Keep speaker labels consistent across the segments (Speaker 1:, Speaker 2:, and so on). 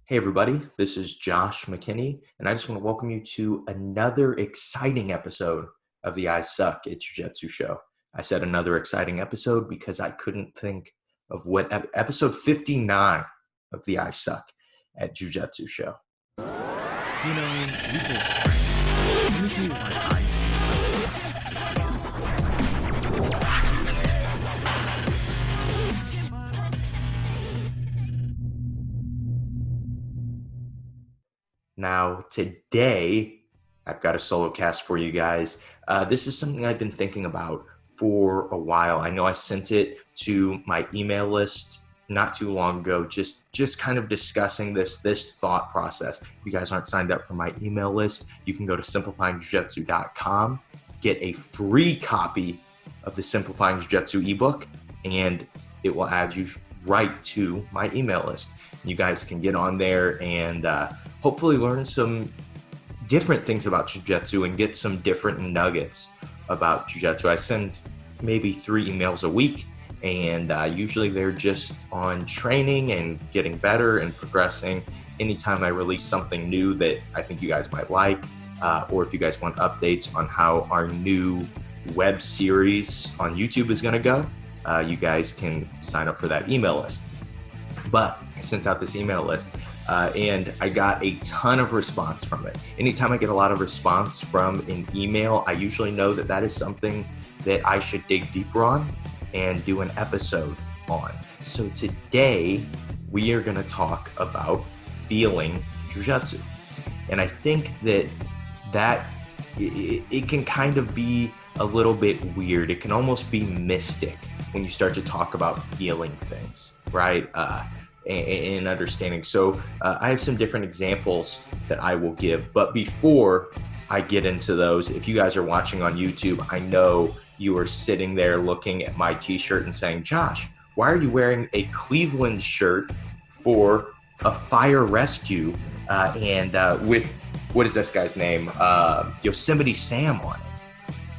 Speaker 1: Hey everybody, this is Josh McKinney, and I just want to welcome you to another exciting episode of the I Suck at Jiu-Jitsu Show. I said another exciting episode because I couldn't think of what episode 59 of the I Suck at Jiu-Jitsu Show.
Speaker 2: You know, we could usually like
Speaker 1: Now, today, I've got a solo cast for you guys. This is something I've been thinking about for a while. I know I sent it to my email list not too long ago, just kind of discussing this thought process. If you guys aren't signed up for my email list, you can go to simplifyingjujitsu.com, get a free copy of the Simplifying Jiu-Jitsu ebook, and it will add you right to my email list. You guys can get on there and hopefully learn some different things about Jiu-Jitsu and get some different nuggets about Jiu-Jitsu. I send maybe 3 emails a week, and usually they're just on training and getting better and progressing. Anytime I release something new that I think you guys might like, or if you guys want updates on how our new web series on YouTube is going to go, you guys can sign up for that email list. But I sent out this email list and I got a ton of response from it. Anytime I get a lot of response from an email, I usually know that is something that I should dig deeper on and do an episode on. So today we are going to talk about feeling Jiu-Jitsu. And I think that it can kind of be a little bit weird. It can almost be mystic when you start to talk about feeling things, right? And understanding. So I have some different examples that I will give. But before I get into those, if you guys are watching on YouTube, I know you are sitting there looking at my t-shirt and saying, Josh, why are you wearing a Cleveland shirt for a fire rescue and with, what is this guy's name? Yosemite Sam on it.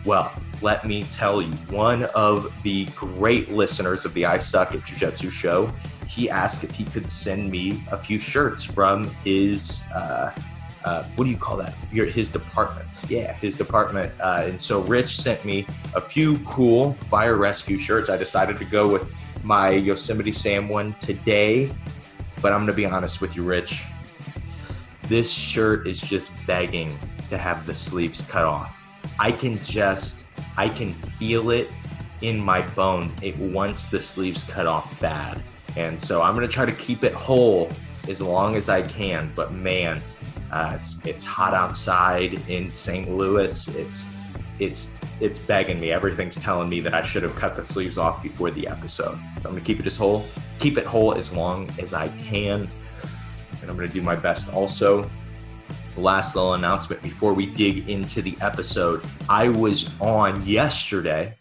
Speaker 1: Well, let me tell you, one of the great listeners of the I Suck at Jiu-Jitsu show, he asked if he could send me a few shirts from his, what do you call that? His department. Yeah, his department. And so Rich sent me a few cool fire rescue shirts. I decided to go with my Yosemite Sam one today, but I'm going to be honest with you, Rich. This shirt is just begging to have the sleeves cut off. I can feel it in my bones. It wants the sleeves cut off bad. And so I'm going to try to keep it whole as long as I can. But man, it's hot outside in St. Louis. It's begging me. Everything's telling me that I should have cut the sleeves off before the episode. So I'm going to keep it whole as long as I can. And I'm going to do my best also. Last little announcement before we dig into the episode. I was on yesterday.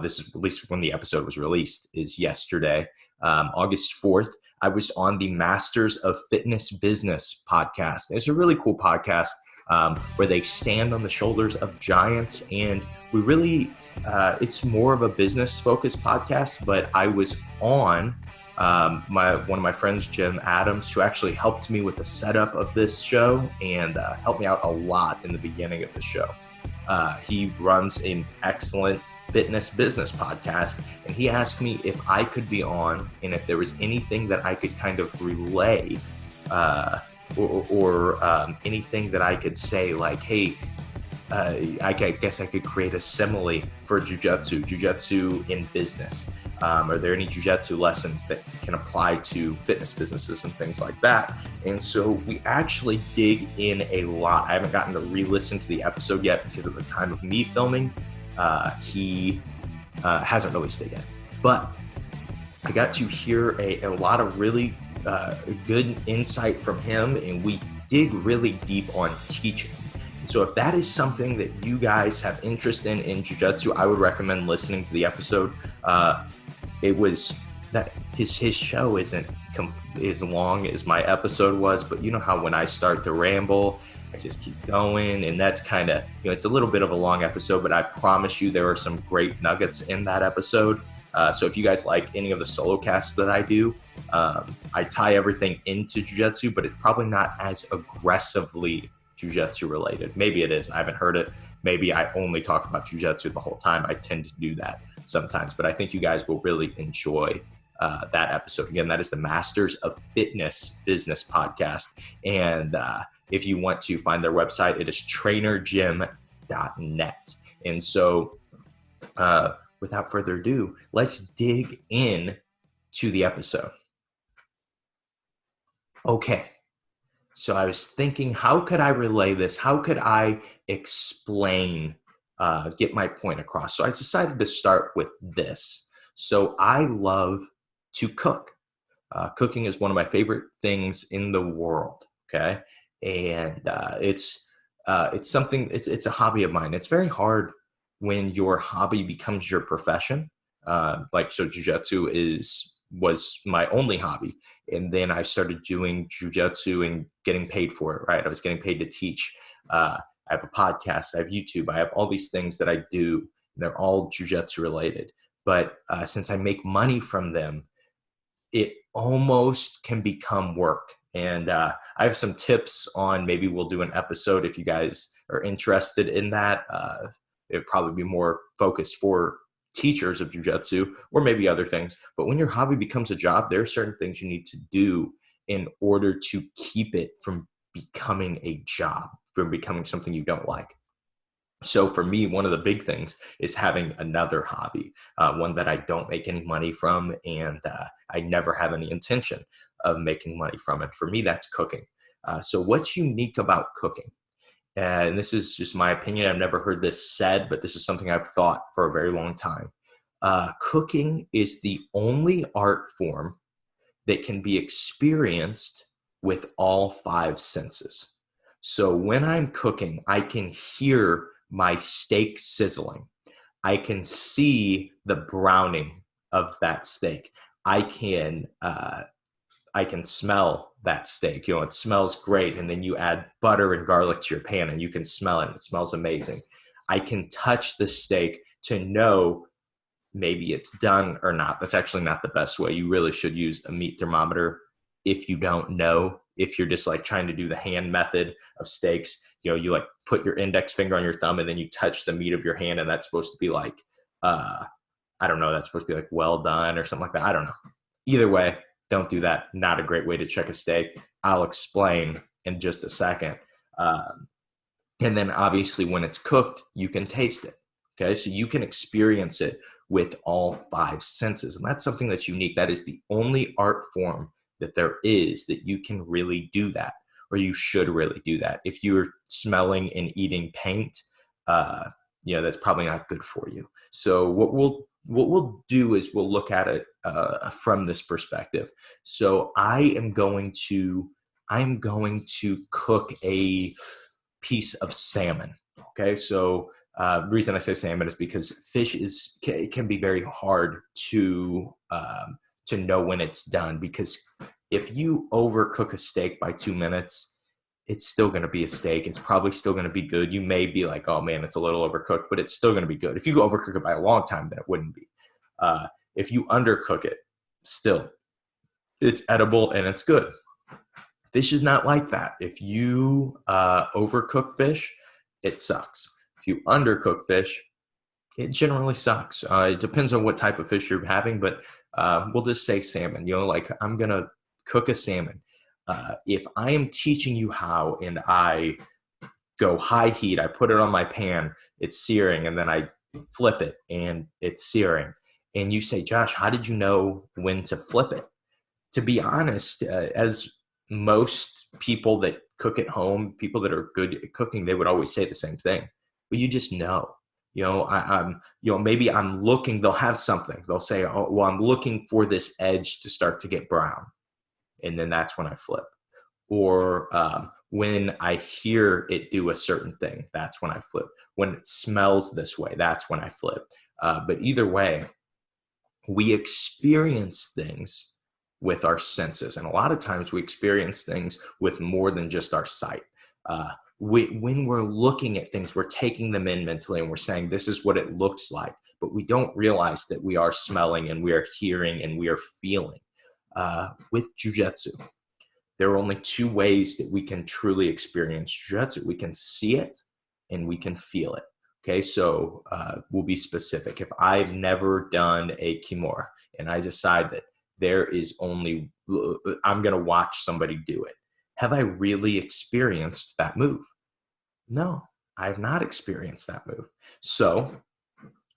Speaker 1: This is at least when the episode was released, is yesterday, August 4th. I was on the Masters of Fitness Business podcast. It's a really cool podcast where they stand on the shoulders of giants, and we really, it's more of a business focused podcast, but I was on one of my friends, Jim Adams, who actually helped me with the setup of this show and helped me out a lot in the beginning of the show. He runs an excellent fitness business podcast, and he asked me if I could be on and if there was anything that I could kind of relay or anything that I could say, like, hey, I guess I could create a simile for Jiu-Jitsu in business. Are there any Jiu-Jitsu lessons that can apply to fitness businesses and things like that? And so we actually dig in a lot. I haven't gotten to re-listen to the episode yet because at the time of me filming, he hasn't released it yet. But I got to hear a lot of really good insight from him, and we dig really deep on teaching. So if that is something that you guys have interest in Jiu-Jitsu, I would recommend listening to the episode. It was that his show isn't as long as my episode was, but you know how when I start to ramble, I just keep going, and that's kind of, it's a little bit of a long episode, but I promise you there are some great nuggets in that episode. So if you guys like any of the solo casts that I do, I tie everything into jiu-jitsu, but it's probably not as aggressively jiu-jitsu related. Maybe it is. I haven't heard it. Maybe I only talk about jiu-jitsu the whole time. I tend to do that sometimes, but I think you guys will really enjoy that episode. Again, that is the Masters of Fitness Business podcast. And if you want to find their website, it is trainergym.net. And so without further ado, let's dig in to the episode. Okay. So I was thinking, how could I relay this? How could I explain, get my point across? So I decided to start with this. So I love to cook. Cooking is one of my favorite things in the world. Okay. And it's something, it's a hobby of mine. It's very hard when your hobby becomes your profession. So jiu-jitsu was my only hobby. And then I started doing jiu-jitsu and getting paid for it, right? I was getting paid to teach. I have a podcast, I have YouTube, I have all these things that I do. They're all jiu-jitsu related. But since I make money from them, it almost can become work. And I have some tips on, maybe we'll do an episode if you guys are interested in that. It'd probably be more focused for teachers of jiu-jitsu or maybe other things. But when your hobby becomes a job, there are certain things you need to do in order to keep it from becoming a job, from becoming something you don't like. So for me, one of the big things is having another hobby, one that I don't make any money from, and I never have any intention of making money from it. For me, that's cooking. So what's unique about cooking? And this is just my opinion. I've never heard this said, but this is something I've thought for a very long time. Cooking is the only art form that can be experienced with all five senses. So when I'm cooking, I can hear my steak sizzling. I can see the browning of that steak. I can smell that steak. It smells great. And then you add butter and garlic to your pan and you can smell it. It smells amazing. I can touch the steak to know maybe it's done or not. That's actually not the best way. You really should use a meat thermometer if you don't know. If you're just like trying to do the hand method of steaks, you like put your index finger on your thumb and then you touch the meat of your hand, and that's supposed to be like, I don't know, that's supposed to be like well done or something like that. I don't know. Either way, don't do that. Not a great way to check a steak. I'll explain in just a second. And then obviously when it's cooked, you can taste it. Okay. So you can experience it with all five senses. And that's something that's unique. That is the only art form that there is that you can really do that, or you should really do that. If you're smelling and eating paint, that's probably not good for you. So what we'll do is we'll look at it from this perspective. So I'm going to cook a piece of salmon. Okay, so the reason I say salmon is because fish can be very hard to know when it's done, because if you overcook a steak by 2 minutes, it's still going to be a steak. It's probably still going to be good. You may be like, oh man, it's a little overcooked, but it's still going to be good. If you overcook it by a long time, then it wouldn't be. If you undercook it, still, it's edible and it's good. Fish is not like that. If you overcook fish, it sucks. If you undercook fish, it generally sucks. It depends on what type of fish you're having, but we'll just say salmon. Like I'm going to cook a salmon. If I am teaching you how and I go high heat, I put it on my pan, it's searing, and then I flip it and it's searing. And you say, Josh, how did you know when to flip it? To be honest, as most people that cook at home, people that are good at cooking, they would always say the same thing. But you just know. Maybe I'm looking, they'll have something. They'll say, oh, well, I'm looking for this edge to start to get brown. And then that's when I flip. Or when I hear it do a certain thing, that's when I flip. When it smells this way, that's when I flip. But either way, we experience things with our senses. And a lot of times we experience things with more than just our sight. When we're looking at things, we're taking them in mentally and we're saying, this is what it looks like. but we don't realize that we are smelling and we are hearing and we are feeling. With jiu-jitsu, there are only two ways that we can truly experience jiu-jitsu. We can see it and we can feel it. Okay, so we'll be specific. If I've never done a kimura and I decide that I'm going to watch somebody do it, have I really experienced that move? No, I have not experienced that move. So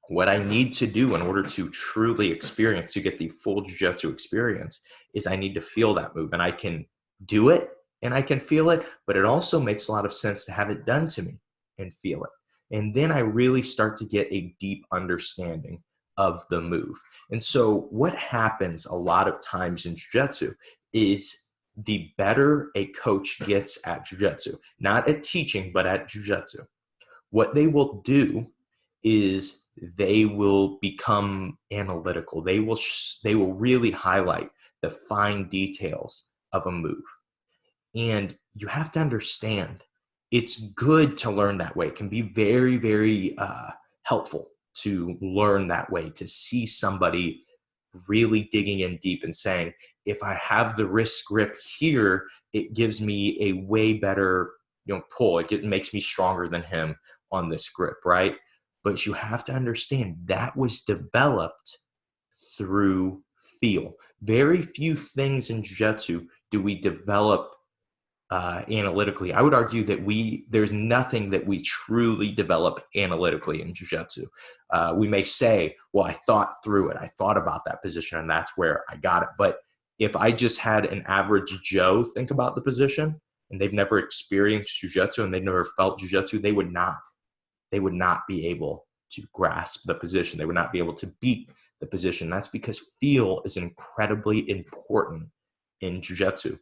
Speaker 1: what I need to do in order to truly experience, to get the full jiu-jitsu experience, is I need to feel that move. And I can do it and I can feel it, but it also makes a lot of sense to have it done to me and feel it. And then I really start to get a deep understanding of the move. And so what happens a lot of times in jiu-jitsu is the better a coach gets at jiu-jitsu, not at teaching, but at jiu-jitsu, what they will do is they will become analytical. They will really highlight the fine details of a move. And you have to understand, it's good to learn that way. It can be very, very helpful to learn that way, to see somebody really digging in deep and saying, if I have the wrist grip here, it gives me a way better pull. It makes me stronger than him on this grip, right? But you have to understand that was developed through feel. Very few things in jiu-jitsu do we develop analytically. I would argue that there's nothing that we truly develop analytically in jiu-jitsu. We may say, well, I thought through it. I thought about that position and that's where I got it. But if I just had an average Joe think about the position and they've never experienced jiu-jitsu and they've never felt jiu-jitsu, they would not be able to grasp the position. They would not be able to beat the position. That's because feel is incredibly important in jiu-jitsu.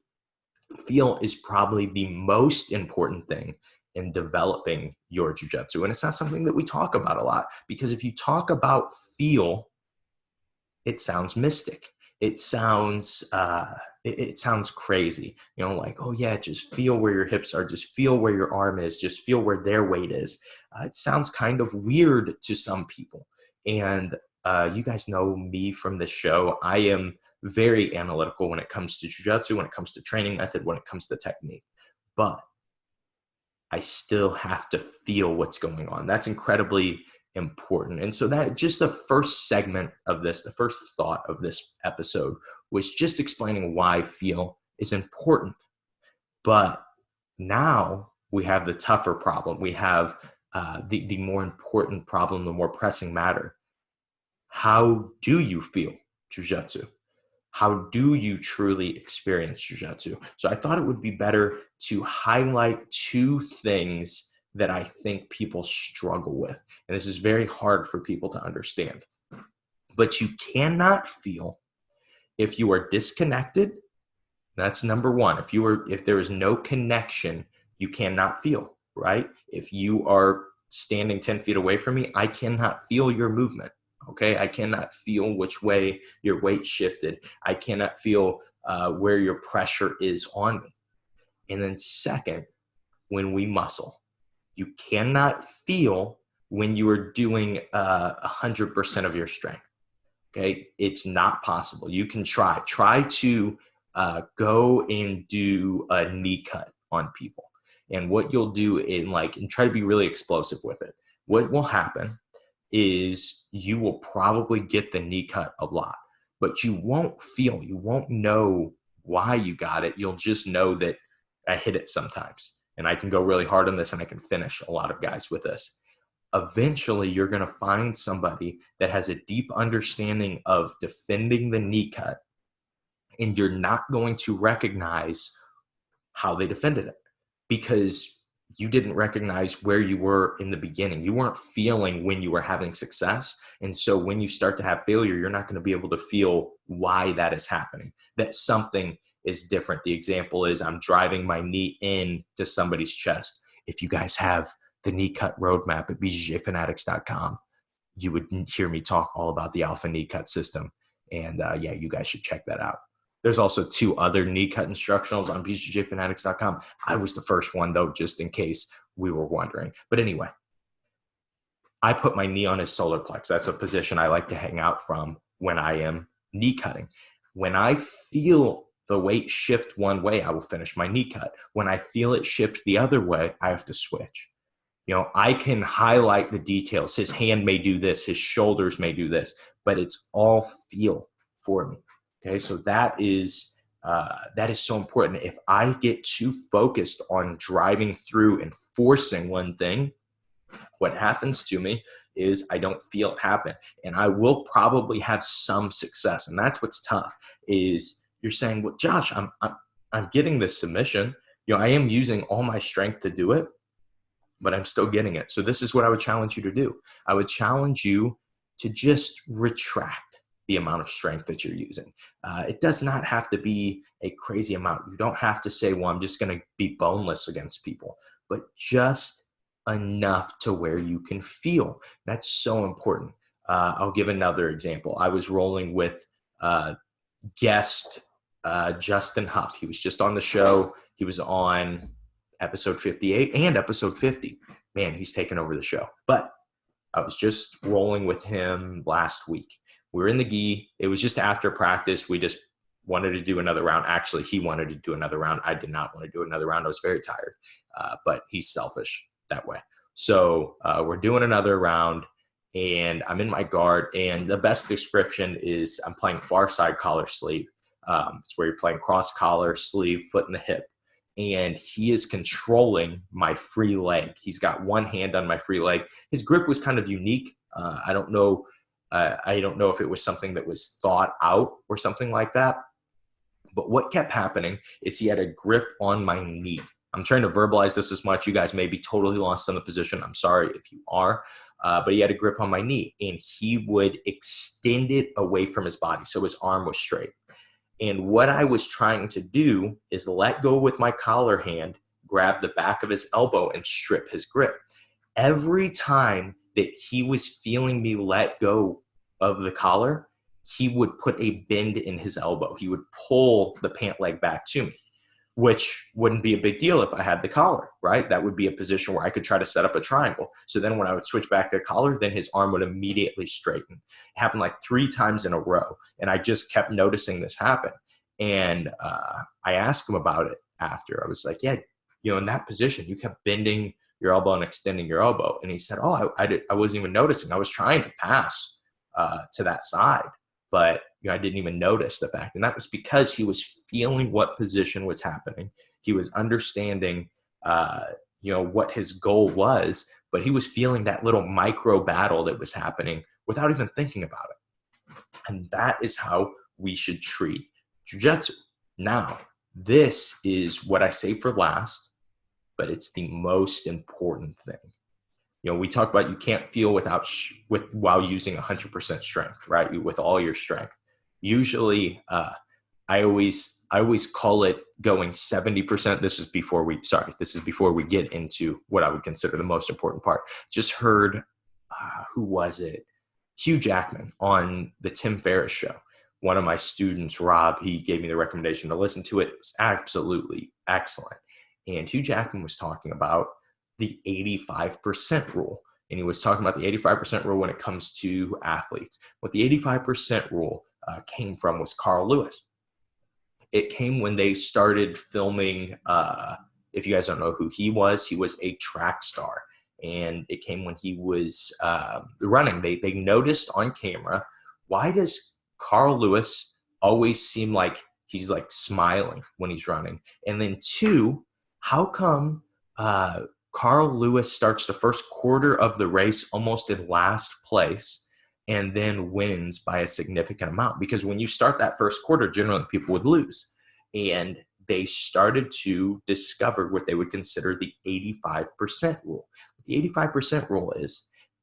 Speaker 1: Feel is probably the most important thing in developing your jiu-jitsu. And it's not something that we talk about a lot, because if you talk about feel, it sounds mystic. It sounds crazy, like, oh yeah, just feel where your hips are, just feel where your arm is, just feel where their weight is. It sounds kind of weird to some people. And you guys know me from this show. I am very analytical when it comes to jiu-jitsu, when it comes to training method, when it comes to technique. But I still have to feel what's going on. That's incredibly important. And so that just the first segment of this, the first thought of this episode was just explaining why feel is important. But now we have the tougher problem. We have the more important problem, the more pressing matter. How do you feel jiu-jitsu? How do you truly experience jiu-jitsu? So I thought it would be better to highlight two things that I think people struggle with. And this is very hard for people to understand. But you cannot feel if you are disconnected. That's number one. If there is no connection, you cannot feel, right? If you are standing 10 feet away from me, I cannot feel your movement. Okay, I cannot feel which way your weight shifted. I cannot feel where your pressure is on me. And then second, when we muscle, you cannot feel when you are doing 100% of your strength. Okay, it's not possible. You can try to go and do a knee cut on people. And what you'll do and try to be really explosive with it. What will happen is you will probably get the knee cut a lot, but you won't know why you got it. You'll just know that I hit it sometimes, and I can go really hard on this and I can finish a lot of guys with this. Eventually you're going to find somebody that has a deep understanding of defending the knee cut, and you're not going to recognize how they defended it because you didn't recognize where you were in the beginning. You weren't feeling when you were having success. And so when you start to have failure, you're not going to be able to feel why that is happening, that something is different. The example is I'm driving my knee in to somebody's chest. If you guys have the knee cut roadmap at bjjfanatics.com, you would hear me talk all about the alpha knee cut system. And yeah, you guys should check that out. There's also 2 other knee cut instructionals on bjjfanatics.com. I was the first one though, just in case we were wondering. But anyway, I put my knee on his solar plex. That's a position I like to hang out from when I am knee cutting. When I feel the weight shift one way, I will finish my knee cut. When I feel it shift the other way, I have to switch. I can highlight the details. His hand may do this, his shoulders may do this, but it's all feel for me. Okay, so that is so important. If I get too focused on driving through and forcing one thing, what happens to me is I don't feel it happen, and I will probably have some success. And that's what's tough is you're saying, well, Josh, I'm getting this submission. I am using all my strength to do it, but I'm still getting it. So this is what I would challenge you to do. I would challenge you to just retract the amount of strength that you're using. It does not have to be a crazy amount. You don't have to say, well, I'm just going to be boneless against people, but just enough to where you can feel. That's so important. I'll give another example. I was rolling with guest Justin Huff. He was just on the show. He was on episode 58 and episode 50. Man, he's taken over the show. But I was just rolling with him last week. We were in the gi. It was just after practice. We just wanted to do another round. Actually, he wanted to do another round. I did not want to do another round. I was very tired, but he's selfish that way. So we're doing another round, and I'm in my guard. And the best description is I'm playing far side collar sleeve. It's where you're playing cross collar, sleeve, foot in the hip. And he is controlling my free leg. He's got one hand on my free leg. His grip was kind of unique. I don't know if it was something that was thought out or something like that. But what kept happening is he had a grip on my knee. I'm trying to verbalize this as much. You guys may be totally lost on the position. I'm sorry if you are. But he had a grip on my knee, and he would extend it away from his body. So his arm was straight. And what I was trying to do is let go with my collar hand, grab the back of his elbow, and strip his grip. Every time that he was feeling me let go of the collar, he would put a bend in his elbow. He would pull the pant leg back to me, which wouldn't be a big deal if I had the collar, right? That would be a position where I could try to set up a triangle. So then when I would switch back to the collar, then his arm would immediately straighten. It happened like 3 times in a row. And I just kept noticing this happen. And I asked him about it after. I was like, yeah, in that position, you kept bending your elbow and extending your elbow. And he said, oh, I wasn't even noticing. I was trying to pass to that side, but I didn't even notice the fact. And that was because he was feeling what position was happening. He was understanding, what his goal was, but he was feeling that little micro battle that was happening without even thinking about it. And that is how we should treat jiu-jitsu. Now, this is what I say for last, but it's the most important thing. We talk about you can't feel while using 100% strength, right? With all your strength. Usually, I always call it going 70%. This is before we get into what I would consider the most important part. Just heard, who was it? Hugh Jackman on the Tim Ferriss show. One of my students, Rob, he gave me the recommendation to listen to it. It was absolutely excellent. And Hugh Jackman was talking about the 85% rule. And he was talking about the 85% rule when it comes to athletes. What the 85% rule came from was Carl Lewis. It came when they started filming, if you guys don't know who he was a track star. And it came when he was running. They noticed on camera, why does Carl Lewis always seem like he's like smiling when he's running? And then 2, how come Carl Lewis starts the first quarter of the race almost in last place and then wins by a significant amount? Because when you start that first quarter, generally people would lose. And they started to discover what they would consider the 85% rule. The 85% rule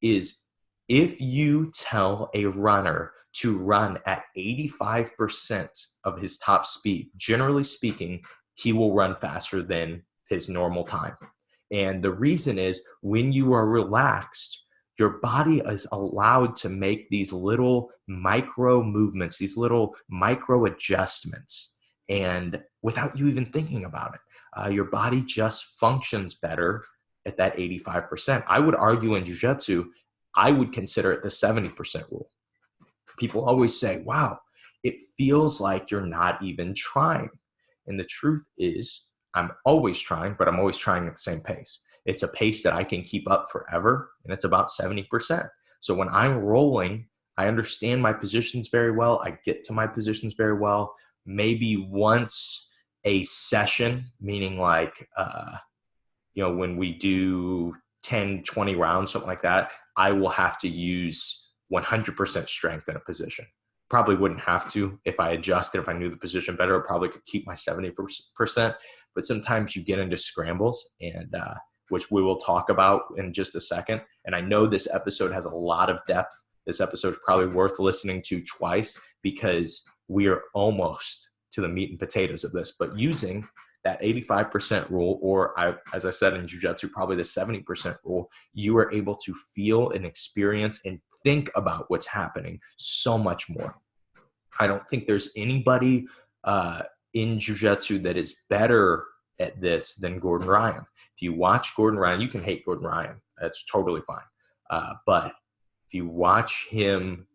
Speaker 1: is if you tell a runner to run at 85% of his top speed, generally speaking, he will run faster than his normal time. And the reason is when you are relaxed, your body is allowed to make these little micro movements, these little micro adjustments, and without you even thinking about it, your body just functions better at that 85%. I would argue in jiu-jitsu, I would consider it the 70% rule. People always say, wow, it feels like you're not even trying. And the truth is, I'm always trying, but I'm always trying at the same pace. It's a pace that I can keep up forever, and it's about 70%. So when I'm rolling, I understand my positions very well. I get to my positions very well. Maybe once a session, meaning like, when we do 10, 20 rounds, something like that, I will have to use 100% strength in a position. Probably wouldn't have to if I adjusted, if I knew the position better, I probably could keep my 70%. But sometimes you get into scrambles, and which we will talk about in just a second. And I know this episode has a lot of depth. This episode is probably worth listening to twice because we are almost to the meat and potatoes of this. But using that 85% rule, or as I said in Jiu-Jitsu, probably the 70% rule, you are able to feel and experience and think about what's happening so much more. I don't think there's anybody in Jiu-Jitsu that is better at this than Gordon Ryan. If you watch Gordon Ryan, you can hate Gordon Ryan. That's totally fine. But if you watch him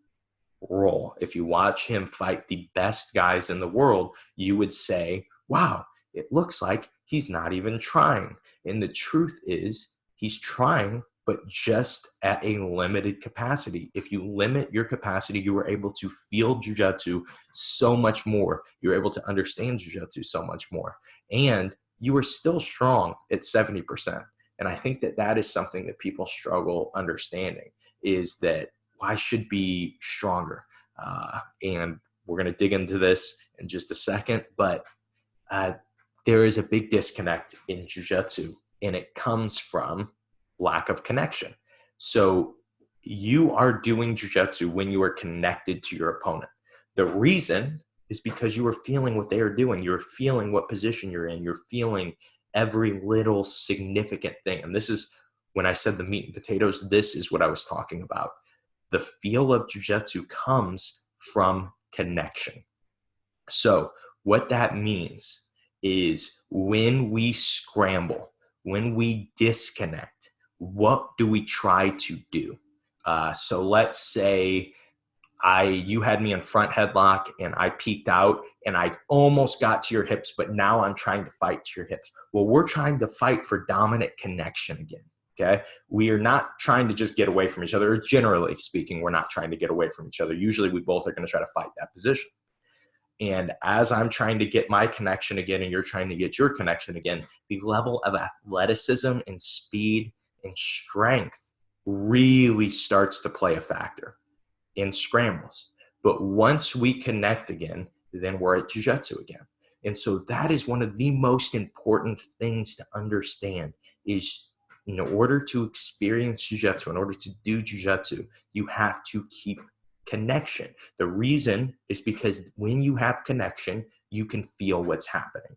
Speaker 1: roll, if you watch him fight the best guys in the world, you would say, wow, it looks like he's not even trying. And the truth is, he's trying, but just at a limited capacity. If you limit your capacity, you are able to feel Jiu-Jitsu so much more. You're able to understand Jiu-Jitsu so much more. And you are still strong at 70%. And I think that that is something that people struggle understanding, is that I should be stronger. And we're going to dig into this in just a second, but there is a big disconnect in Jiu-Jitsu, and it comes from lack of connection. So you are doing Jiu-Jitsu when you are connected to your opponent. The reason is because you are feeling what they are doing. You're feeling what position you're in. You're feeling every little significant thing. And this is, when I said the meat and potatoes, this is what I was talking about. The feel of Jiu-Jitsu comes from connection. So what that means is when we scramble, when we disconnect, what do we try to do? So let's say you had me in front headlock and I peeked out and I almost got to your hips, but now I'm trying to fight to your hips. Well, we're trying to fight for dominant connection again. Okay. We are not trying to just get away from each other. Generally speaking, we're not trying to get away from each other. Usually we both are going to try to fight that position. And as I'm trying to get my connection again and you're trying to get your connection again, the level of athleticism and speed and strength really starts to play a factor in scrambles. But once we connect again, then we're at Jiu-Jitsu again. And so that is one of the most important things to understand, is in order to experience Jiu-Jitsu, in order to do Jiu-Jitsu, you have to keep connection. The reason is because when you have connection, you can feel what's happening.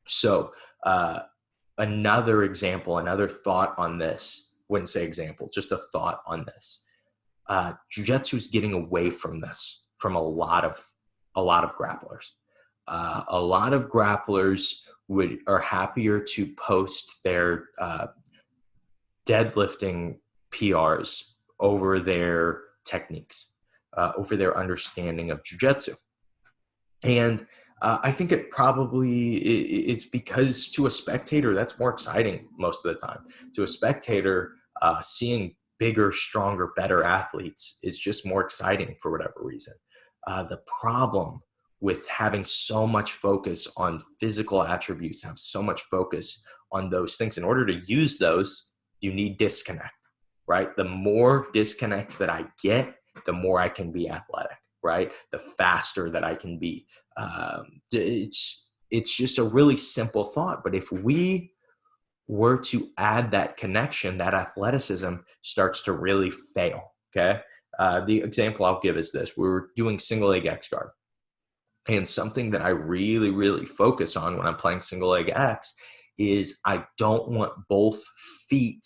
Speaker 1: So another example, another thought on this, wouldn't say example, just a thought on this. Jiu-Jitsu is getting away from this, from a lot of grapplers. A lot of grapplers are happier to post their deadlifting PRs over their techniques, over their understanding of Jiu-Jitsu. And I think it's because to a spectator, that's more exciting most of the time. To a spectator, seeing bigger, stronger, better athletes is just more exciting for whatever reason. The problem with having so much focus on physical attributes, have so much focus on those things, in order to use those, you need disconnect, right? The more disconnect that I get, the more I can be athletic, right? The faster that I can be. It's just a really simple thought. But if we were to add that connection, that athleticism starts to really fail, okay? The example I'll give is this. We were doing single leg X guard. And something that I really, really focus on when I'm playing single leg X is I don't want both feet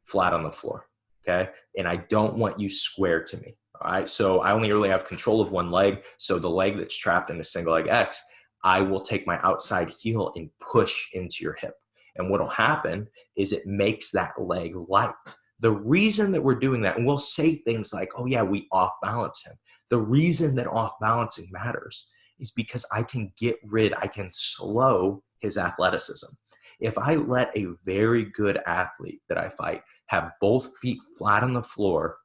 Speaker 1: flat on the floor, okay? And I don't want you square to me, all right? So I only really have control of one leg. So the leg that's trapped in a single leg X, I will take my outside heel and push into your hip. And what'll happen is it makes that leg light. The reason that we're doing that, and we'll say things like, oh yeah, we off balance him. The reason that off balancing matters is because I can slow his athleticism. If I let a very good athlete that I fight have both feet flat on the floor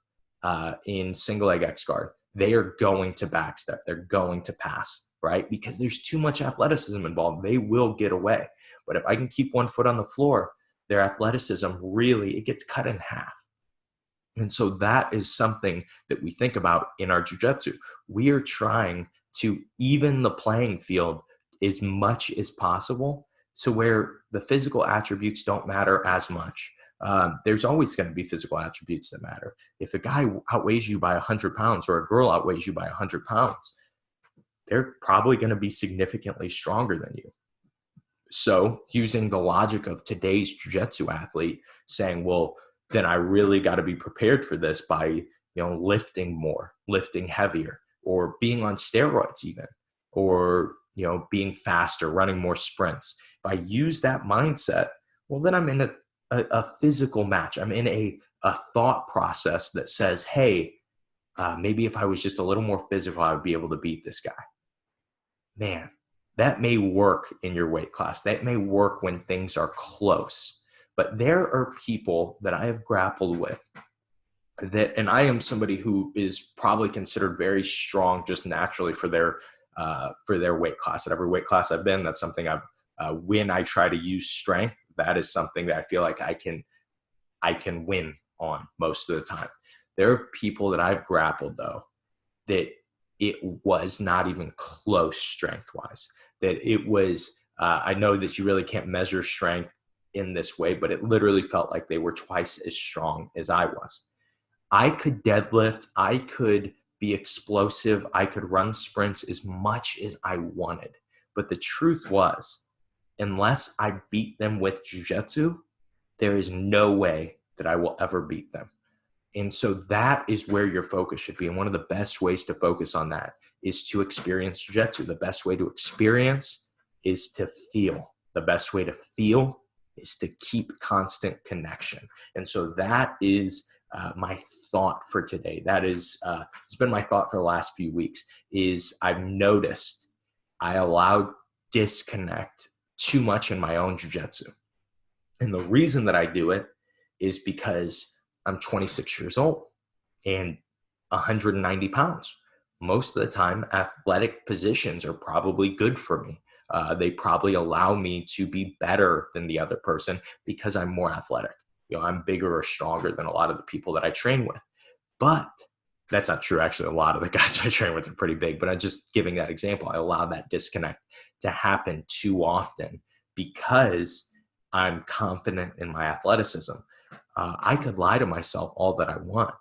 Speaker 1: in single leg X guard, they are going to backstep. They're going to pass, right? Because there's too much athleticism involved. They will get away. But if I can keep one foot on the floor, their athleticism really, it gets cut in half. And so that is something that we think about in our jiu-jitsu. We are trying to even the playing field as much as possible, so where the physical attributes don't matter as much. There's always going to be physical attributes that matter. If a guy outweighs you by 100 pounds or a girl outweighs you by 100 pounds, they're probably going to be significantly stronger than you. So using the logic of today's jiu-jitsu athlete saying, well, then I really got to be prepared for this by, lifting more, lifting heavier, or being on steroids even, or, being faster, running more sprints. If I use that mindset, well, then I'm in a physical match. I'm in a thought process that says, hey, maybe if I was just a little more physical, I would be able to beat this guy. Man, that may work in your weight class. That may work when things are close. But there are people that I have grappled with and I am somebody who is probably considered very strong just naturally for their weight class. At every weight class I've been, that's something when I try to use strength, that is something that I feel like I can win on most of the time. There are people that I've grappled though, that it was not even close strength-wise. That it was, I know that you really can't measure strength in this way, but it literally felt like they were twice as strong as I was. I could deadlift, I could be explosive, I could run sprints as much as I wanted. But the truth was, unless I beat them with jiu-jitsu, there is no way that I will ever beat them. And so that is where your focus should be. And one of the best ways to focus on that is to experience jiu-jitsu. The best way to experience is to feel. The best way to feel is to keep constant connection. And so that is my thought for today. That is, it's been my thought for the last few weeks, is I've noticed I allowed disconnect too much in my own jiu-jitsu. And the reason that I do it is because I'm 26 years old and 190 pounds. Most of the time, athletic positions are probably good for me. They probably allow me to be better than the other person because I'm more athletic. I'm bigger or stronger than a lot of the people that I train with. But that's not true. Actually, a lot of the guys I train with are pretty big, but I'm just giving that example. I allow that disconnect to happen too often because I'm confident in my athleticism. I could lie to myself all that I want,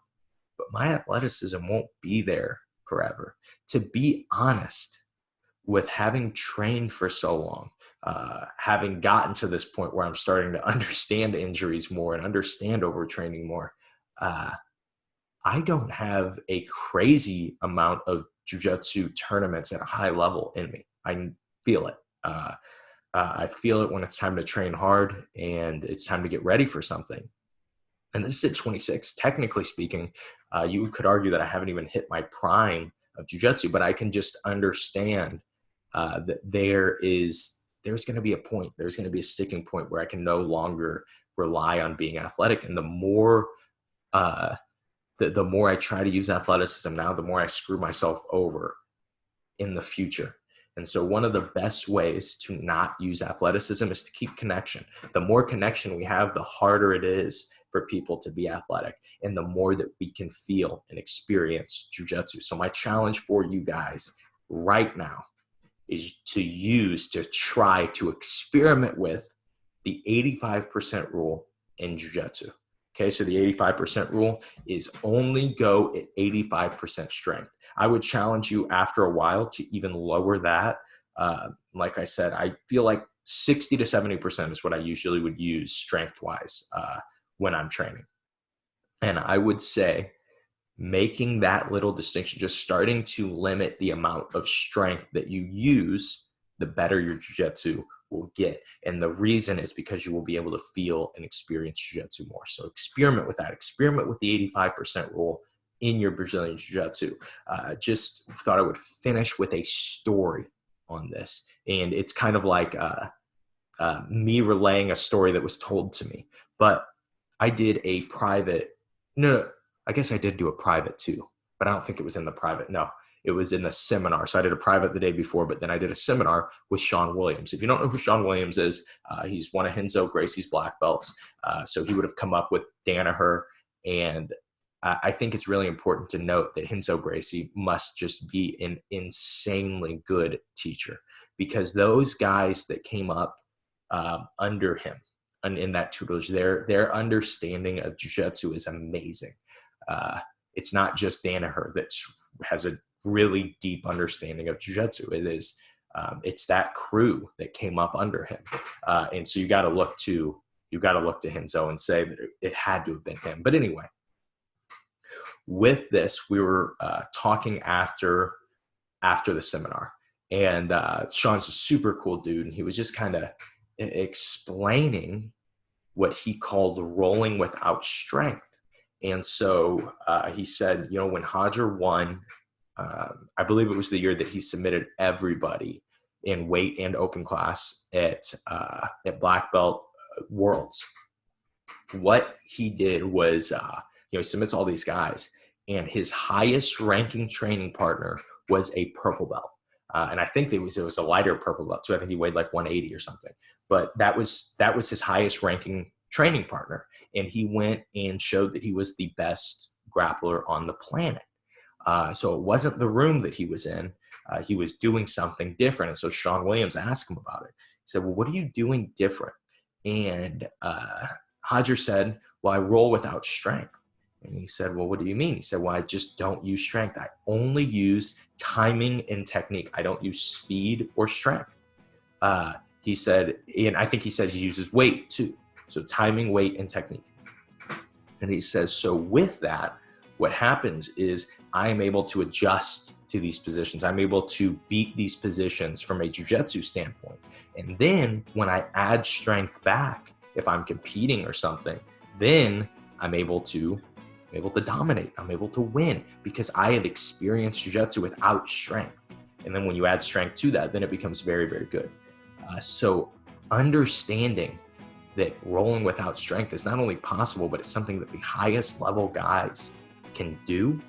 Speaker 1: but my athleticism won't be there forever. To be honest, with having trained for so long, having gotten to this point where I'm starting to understand injuries more and understand overtraining more, I don't have a crazy amount of jiu-jitsu tournaments at a high level in me. I feel it. I feel it when it's time to train hard and it's time to get ready for something. And this is at 26. Technically speaking, you could argue that I haven't even hit my prime of jiu-jitsu, but I can just understand that there's going to be a point. There's going to be a sticking point where I can no longer rely on being athletic. And the more I try to use athleticism now, the more I screw myself over in the future. And so one of the best ways to not use athleticism is to keep connection. The more connection we have, the harder it is for people to be athletic and the more that we can feel and experience jiu-jitsu. So my challenge for you guys right now is to try to experiment with the 85% rule in jiu-jitsu. Okay, so the 85% rule is only go at 85% strength. I would challenge you after a while to even lower that. Like I said, I feel like 60 to 70% is what I usually would use strength-wise when I'm training. And I would say making that little distinction, just starting to limit the amount of strength that you use, the better your jiu-jitsu will get. And the reason is because you will be able to feel and experience jiu-jitsu more. So experiment with that. Experiment with the 85% rule in your Brazilian jiu-jitsu. Just thought I would finish with a story on this. And it's kind of like me relaying a story that was told to me. But I did a private, no, I guess I did do a private too, but I don't think it was in the private. No, it was in the seminar. So I did a private the day before, but then I did a seminar with Sean Williams. If you don't know who Sean Williams is, he's one of Renzo Gracie's black belts. So he would have come up with Danaher. And I think it's really important to note that Renzo Gracie must just be an insanely good teacher, because those guys that came up under him and in that tutelage, their understanding of jiu-jitsu is amazing. It's not just Danaher that has a really deep understanding of jiu-jitsu. It's that crew that came up under him, and so you got to look to Renzo and say that it had to have been him. But anyway, with this, we were talking after the seminar, and Sean's a super cool dude, and he was just kind of explaining what he called rolling without strength. And so he said, when Hodger won, I believe it was the year that he submitted everybody in weight and open class at Black Belt Worlds. What he did was, he submits all these guys, and his highest ranking training partner was a purple belt. And I think it was a lighter purple belt, so I think he weighed like 180 or something. But that was his highest ranking training partner, and he went and showed that he was the best grappler on the planet. So it wasn't the room that he was in. He was doing something different. And so Sean Williams asked him about it. He said, well, what are you doing different? And Hodger said, well, I roll without strength. And he said, well, what do you mean? He said, well, I just don't use strength. I only use timing and technique. I don't use speed or strength. He said, and I think he said he uses weight too. So timing, weight, and technique. And he says, so with that, what happens is I am able to adjust to these positions. I'm able to beat these positions from a jiu-jitsu standpoint. And then when I add strength back, if I'm competing or something, then I'm able to dominate. I'm able to win because I have experienced jiu-jitsu without strength. And then when you add strength to that, then it becomes very, very good. So understanding that rolling without strength is not only possible, but it's something that the highest level guys can do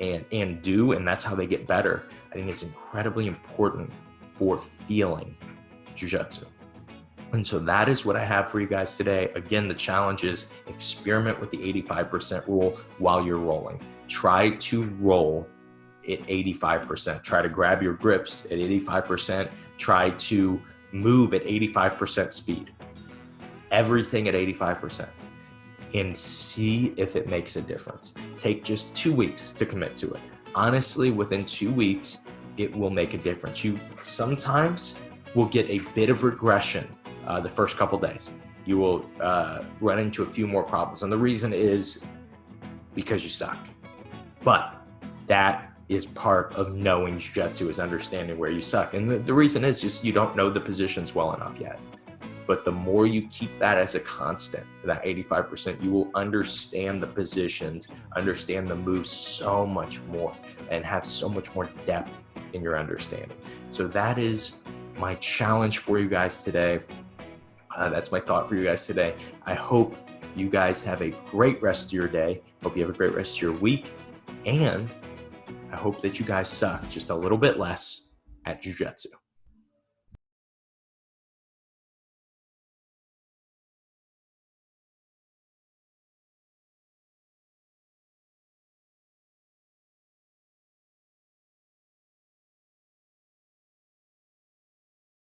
Speaker 1: and that's how they get better. I think it's incredibly important for feeling jiu-jitsu. And so that is what I have for you guys today. Again, the challenge is experiment with the 85% rule while you're rolling. Try to roll at 85%. Try to grab your grips at 85%. Try to move at 85% speed. Everything at 85%. And see if it makes a difference. Take just 2 weeks to commit to it. Honestly, within 2 weeks, it will make a difference. You sometimes will get a bit of regression the first couple days. You will run into a few more problems. And the reason is because you suck. But that is part of knowing jiu-jitsu, is understanding where you suck. And the reason is just you don't know the positions well enough yet. But the more you keep that as a constant, that 85%, you will understand the positions, understand the moves so much more, and have so much more depth in your understanding. So that is my challenge for you guys today. That's my thought for you guys today. I hope you guys have a great rest of your day. Hope you have a great rest of your week. And I hope that you guys suck just a little bit less at jiu-jitsu.